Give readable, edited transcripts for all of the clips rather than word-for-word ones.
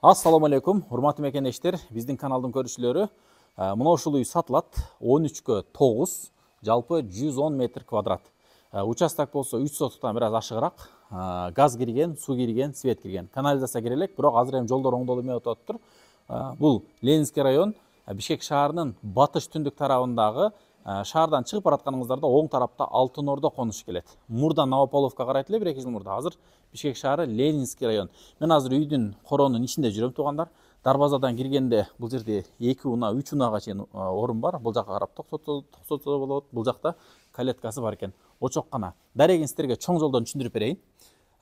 Ассаламу алейкум, урматтуу мекендештер, биздин каналдын көрүүчүлөрү. Мына ушул үй сатылат. 13кө 9, жалпы 110 метр квадрат. Участок болсо 3 сотуктан бир аз ашыгыраак. Газ кирген, суу кирген, свет кирген. Канализация кире элек, бирок азыр эми жолдор оңдолуп эмне өтүп атыптыр. Бул Ленинский район, Бишкек шаарынын батыш түндүк тарабындагы шаардан чыгып баратканыңыздарда оң тарапта Алтын Ордо конуш келет. Мурда Новополовка карайт эле 1-2 жыл мурда. Азыр Бишкек шаары Ленинский район. Мен азыр үйдүн коронун ичинде жүрөм туугандар. Дарбазадан киргенде бул жерде 2 унаа, 3 унаага чейин орун бар. Бул жака карап токсотсо болот. Бул жакта калеткасы бар экен. Очоккана. Дарегин сиздерге чоң жолдон түшүндүрүп берейин.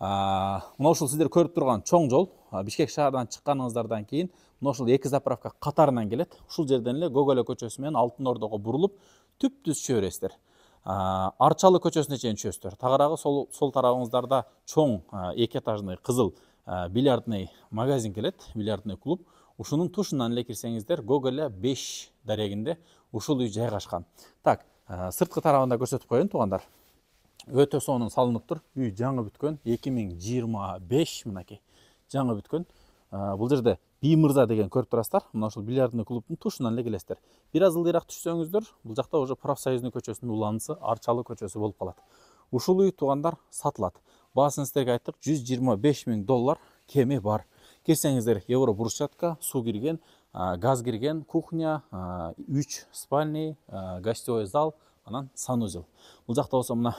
Мына ушул сиздер көрүп турган чоң жол Бишкек шаардан чыкканыңыздардан кийин мына ушул 2 заправка катарынан келет. Ушул жерден эле Гоголя көчөсү менен Алтын Ордого бурулуп түп-түз түшө бересиздер. Арчалы көчөсүнө чейин түшөсүздөр. Тагыраагы сол тарабыңыздарда чоң 2 этажный кызыл бильярдный магазин келет, бильярдный клуб. Ушунун тушунан эле кирсеңиздер Гоголя 5 дарегинде ушул үй жайгашкан. Так, сырткы тарабында көрсөтүп коеюн туугандар. Өтө сонун салынып тур. Үй жаңы бүткөн 2025 мынакей. Жаңы бүткөн. Бул жерде Би Мырза деген көрүп турасыздар. Мына ушул бильярдный клубтун тушунан эле келесиздер. Бир аз ылдыйраак түшсөңүздөр, бул жакта уже профсоюзный көчөсүнүн уланысы Арчалы көчөсү болуп калат. Ушул үй туугандар сатылат. Баасын сиздерге айттык, $125,000 кеми бар. Кирсеңиздер евро брусчатка, суу кирген, газ кирген, кухня, 3 спальный, гостевой зал, анан санузел. Бул жакта болсо мына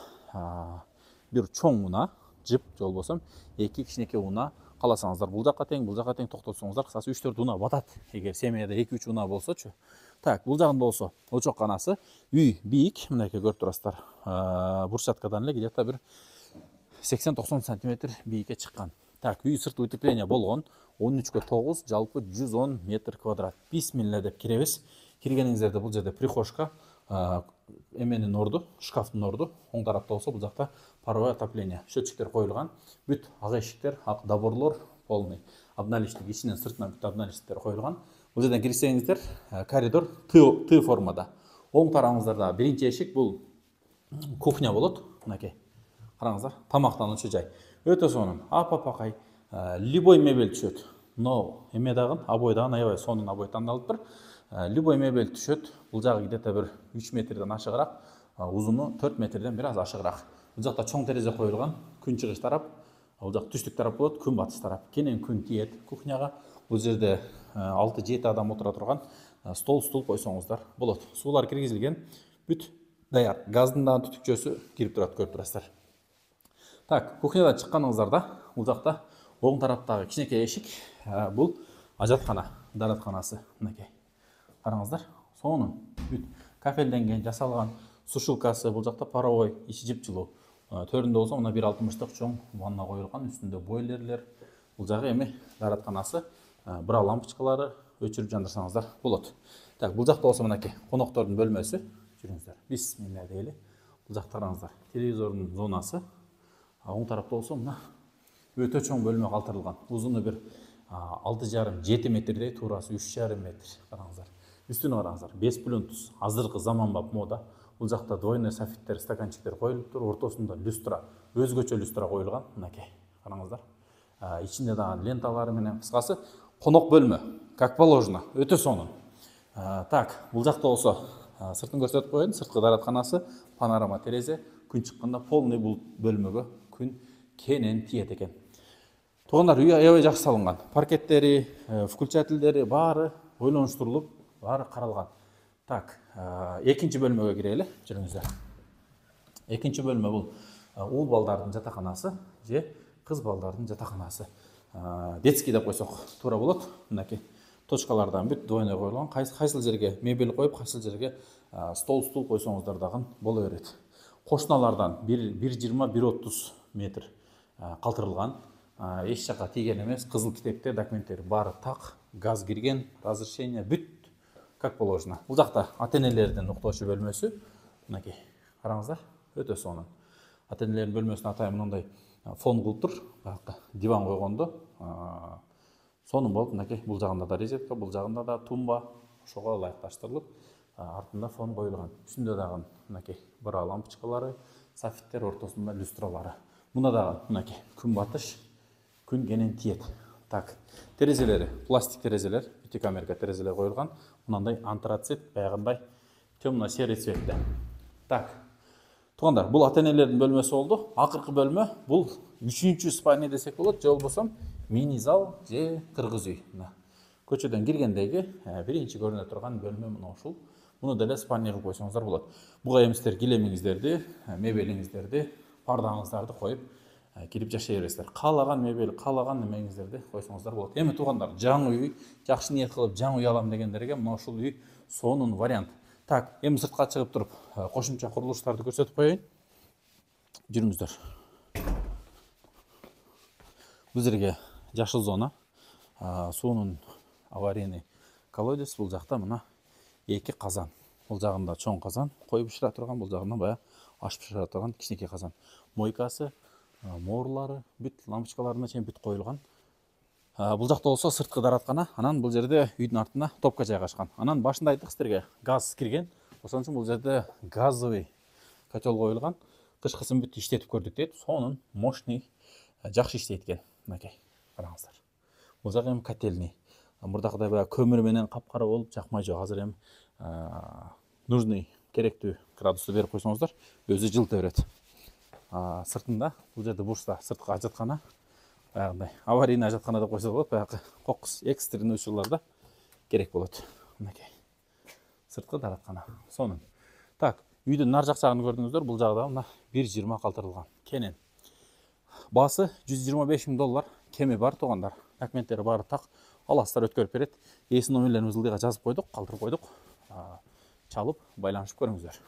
бир чоң унаа, жип же болбосо 2 кичинекей унаа. Каласаңыздар бул жакка тең токтотсоңуздар, кысасы 3-4 унаа батат. Эгер семьяда 2-3 унаа болсочу. Так, бул жагында болсо очок канасы, үй бийик, мынакей көрүп турасыздар. Брусчаткадан эле где-то бир 80-90 см бийикке чыккан. Так, үй сырт утепление болгон. 13кө 9, жалпы 110 метр квадрат. Бисмилла деп киребиз. Киргениңиздерде бул жерде прихожка, эменин орду, шкафтын орду. Оң тарапта болсо бул жакта паровое отопление. Счетчиктер коюлган. Бүт ак эшиктер, ак доборлор полный. Обналичник ичинен сыртынан бүт обналичниктер коюлган. Бул жерден кирсеңиздер, коридор Т формада. Оң тарабыңыздарда биринчи эшик бул кухня болот. Мынакей. Караңыздар, тамактануучу жай. Өтө сонун. Апа-пакай, любой мебель түшөт. Но эме дагы, обой дагы аябай сонун обой тандалыптыр. Любой мебель түшөт. Бул жагы где-то бир 3 метрден ашыгыраак, узуну 4 метрден бир аз ашыгыраак. Бул жакта чоң терезе коюлган, күн чыгыш тарап, бул жак түштүк тарап болот, күн батыш тарап. Кенен күн тиет кухняга. Бул жерде 6-7 адам отура турган стол койсоңуздар болот. Суулар киргизилген, бүт даяр. Газдын дагы түтүкчөсү кирип турат, көрүп турасыздар. Так, кухнядан чыкканыңыздарда, бул жакта оң тараптагы кичинекей эшик, бул ажаткана, даратканасы, мынакей. Караңыздар, сонун, бүт кафелденген, жасалган, сушилкасы, бул жакта паровой, ичи жыпчылуу. Төрүндө болсо мына 1,60 чоң ванна коюлган, үстүндө бойлерлер. Бул жагы эми даратканасы, бра лампочкалары өчүрүп жандырсаңыздар болот. Так, бул жакта болсо мынакей коноктордун бөлмөсү. Жүрүңүздөр. Бисмилла дейли. Бул жакта караңыздар, телевизордун зонасы. Оң тарапта болсо мына өтө чоң бөлмө калтырылган. Узуну бир 6,5-7 метрдей, туурасы 3,5 метр. Караңыздар. Үстүнө караңыздар. 5 плюнтус, азыркы заманбап мода. Бул жакта двойной софиттер, стаканчиктер коюлуп тур, ортосунда люстра, өзгөчө люстра коюлган. Мынакей. Караңыздар. Ичинде дагы ленталары менен, кыскасы конок бөлмө, как положено, өтө сонун. Так, бул жакта болсо сыртын көрсөтүп коеюн. Сырткы даратканасы, панорама терезе, күн чыкканда полный бул бөлмөгө күн кенен тиет экен. Туугандар, үй аябай жакшы салынган. Паркеттери, включательдери баары ойлонуштурулуп, баары каралган. Так, экинчи бөлмөгө кирели, жүрүңүздөр. Экинчи бөлмө бул уул балдардын жатаканасы же кыз балдардын жатаканасы. Детский деп койсок туура болот. Мынакей точкалардан бүт двойной коюлган. Кайсыл жерге мебель коюп, кайсыл жерге стул койсоңуздар дагы боло берет. Кошуналардан 1,20-1,30 метр калтырылган. Эч жака тийген эмес, кызыл китепте документтер баары так, газ кирген, разрешение бүт как положено. Бул жакта ата-энелердин уктоочу бөлмөсү. Мынакей, караңыздар, өтө сонун. Ата-энелердин бөлмөсүнө атайын мындай фон кылып тур, баягы диван койгондо сонун болуп, мынакей бул жагында да розетка, бул жагында да тумба, ошого ылайыкташтырылып, артында фон коюлган. Үстүндө дагы мынакей бра лампочкалары, софиттер, ортосунда люстралары. Мына дагы мынакей күн батыш, күн кенен тиет. Так, терезелері пластик терезелер, бутик Америка терезелер қойылған. Мынандай антрацит, баяғындай темно-серый цветті. Так, туғандар, бұл ата-енелердің бөлмесі болды. Ақырғы бөлме бұл 3-ші спальня десек болады, же болбосам мини зал же кыргыз үй. Көчөдөн киргендеги биринчи көрүнө турган бөлмө мына ушул. Муну деле спальня кылып койсоңуздар болот. Буга эмистер килемиңиздерди, мебелиңиздерди, пардаңыздарды коюп кирип жашай бересиздер. Каалаган мебель, каалаган немеңиздерди койсоңуздар болот. Эми туугандар, жаңы үй, жакшы ниет кылып жаңы үй алам дегендерге мына ушул үй сонун вариант. Так, эми сыртка чыгып туруп кошумча курулуштарды көрсөтүп коеюн. Жүрүңүздөр. Бул жерге жашыл зона, суунун аварийный колодец, бул жакта мына 2 казан. Бул жагында чоң казан, кой бышыра турган, бул жагында бая аш бышыра турган кичинекей казан. Мойкасы, mooрлары, бүт лампочкаларына чейин бүт коюлган. Бул жакта болсо сырткы дараткана, анан бул жерде үйдүн артына топка жайгашкан. Анан башында айттык сиздерге газ кирген. Ошон үчүн бул жерде газовый котел коюлган. Кышкысын бүт иштетип көрдүк дейт. Сонун мощный жакшы иштейт экен. Мынакей, караңыздар. Бул жак эми котельный. Мурдакыдай баягы көмүр менен капкара болуп жакмай жок. Азыр эми нужный, керектүү градусту берип койсоңуздар, өзү жылыта берет. Сыртында бул жерде бурчта сырткы ажаткана, баягындай аварийный ажаткана деп койсо болот. Баягы кокус экстренный учурларда керек болот. Мынакей. Сырткы дараткана. Сонун. Так, үйдүн нар жак жагын көрдүңүздөр. Бул жагда мына 1.20 калтырылган. Кенен. Баасы $125.000 кеми бар туугандар. Документтери баары так. Аластар өткөрүп берет. Эси номерлерибизди ылдыйга жазып койдук, калтырып койдук. Чалып, байланышып көрүңүздөр.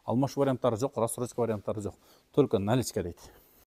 Алмашуу варианттары жок, рассрочка варианттары жок. Только наличка дейт.